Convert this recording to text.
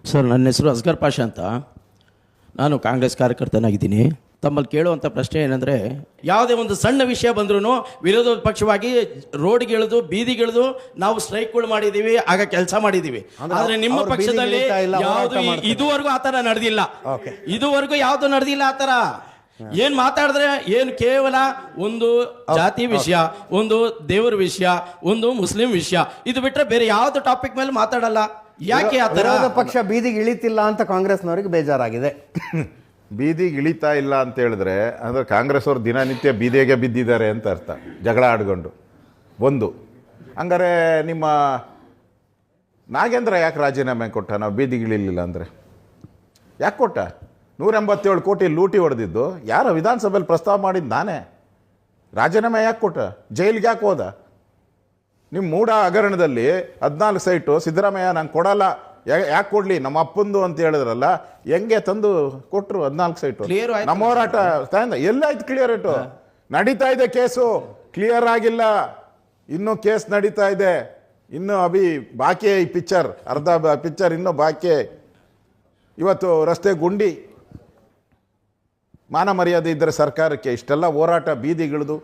Sir, ನನ್ನ ಹೆಸರು ಅಸ್ಗರ್ ಪಾಷಾ ಅಂತ. ನಾನು ಕಾಂಗ್ರೆಸ್ ಕಾರ್ಯಕರ್ತನಾಗಿದ್ದೀನಿ. ತಮ್ಮಲ್ಲಿ ಕೇಳುವಂಥ ಪ್ರಶ್ನೆ ಏನಂದರೆ, ಯಾವುದೇ ಒಂದು ಸಣ್ಣ ವಿಷಯ ಬಂದ್ರೂ ವಿರೋಧ ಪಕ್ಷವಾಗಿ ರೋಡ್ಗೆ ಇಳಿದು ಬೀದಿಗಿಳಿದು ನಾವು ಸ್ಟ್ರೈಕ್ಗಳು ಮಾಡಿದ್ದೀವಿ, ಆಗ ಕೆಲಸ ಮಾಡಿದ್ದೀವಿ. ಆದರೆ ನಿಮ್ಮ ಪಕ್ಷದಲ್ಲಿ ಯಾವುದು ಇದುವರೆಗೂ ಆ ಥರ ನಡೆದಿಲ್ಲ. ಇದುವರೆಗೂ ಯಾವುದು ನಡೆದಿಲ್ಲ ಆ ಥರ. ಏನು ಮಾತಾಡಿದ್ರೆ ಏನು ಕೇವಲ ಒಂದು ಜಾತಿ ವಿಷಯ, ಒಂದು ದೇವರ ವಿಷಯ, ಒಂದು ಮುಸ್ಲಿಂ ವಿಷಯ, ಇದು ಬಿಟ್ಟರೆ ಬೇರೆ ಯಾವುದು ಟಾಪಿಕ್ ಮೇಲೆ ಮಾತಾಡಲ್ಲ. ಯಾಕೆ ಆ ಥರ? ವಿರೋಧ ಪಕ್ಷ ಬೀದಿಗೆ ಇಳಿತಿಲ್ಲ ಅಂತ ಕಾಂಗ್ರೆಸ್ನವರಿಗೆ ಬೇಜಾರಾಗಿದೆ. ಬೀದಿಗೆ ಇಳಿತಾ ಇಲ್ಲ ಅಂತ ಹೇಳಿದ್ರೆ ಅಂದರೆ ಕಾಂಗ್ರೆಸ್ ಅವರು ದಿನನಿತ್ಯ ಬೀದಿಗೆ ಬಿದ್ದಿದ್ದಾರೆ ಅಂತ ಅರ್ಥ, ಜಗಳ ಆಡ್ಕೊಂಡು. ಒಂದು ಹಂಗಾರೆ ನಿಮ್ಮ ನಾಗೇಂದ್ರ ಯಾಕೆ ರಾಜೀನಾಮೆ ಕೊಟ್ಟ? ನಾವು ಬೀದಿಗೆ ಇಳಿಲಿಲ್ಲ ಅಂದರೆ ಯಾಕೆ ಕೊಟ್ಟ? 187 ಕೋಟಿ ಲೂಟಿ ಹೊಡೆದಿದ್ದು ಯಾರ ವಿಧಾನಸಭೆಯಲ್ಲಿ ಪ್ರಸ್ತಾವ ಮಾಡಿದ್ದು ನಾನೇ. ರಾಜೀನಾಮೆ ಯಾಕೆ ಕೊಟ್ಟ? ಜೈಲಿಗೆ ಯಾಕೆ ಹೋದ? ನಿಮ್ಮ ಮೂಢ ಹಗರಣದಲ್ಲಿ 14 ಸೈಟು ಸಿದ್ದರಾಮಯ್ಯ ನಂಗೆ ಕೊಡಲ್ಲ, ಯಾಕೆ ಕೊಡಲಿ, ನಮ್ಮ ಅಪ್ಪಂದು ಅಂತ ಹೇಳಿದ್ರಲ್ಲ, ಹೆಂಗೆ ತಂದು ಕೊಟ್ಟರು 14 ಸೈಟು? ನಮ್ಮ ಹೋರಾಟ ಎಲ್ಲಾಯ್ತು? ಕ್ಲಿಯರ್ ಆಯ್ತು. ನಡೀತಾ ಇದೆ ಕೇಸು, ಕ್ಲಿಯರ್ ಆಗಿಲ್ಲ, ಇನ್ನೂ ಕೇಸ್ ನಡೀತಾ ಇದೆ, ಇನ್ನೂ ಬಾಕಿ ಈ ಪಿಕ್ಚರ್, ಅರ್ಧ ಪಿಕ್ಚರ್ ಇನ್ನೂ ಬಾಕಿ. ಇವತ್ತು ರಸ್ತೆ ಗುಂಡಿ, ಮಾನ ಮರ್ಯಾದೆ ಇದ್ದರೆ ಸರ್ಕಾರಕ್ಕೆ ಇಷ್ಟೆಲ್ಲ ಹೋರಾಟ, ಬೀದಿಗಿಳಿದು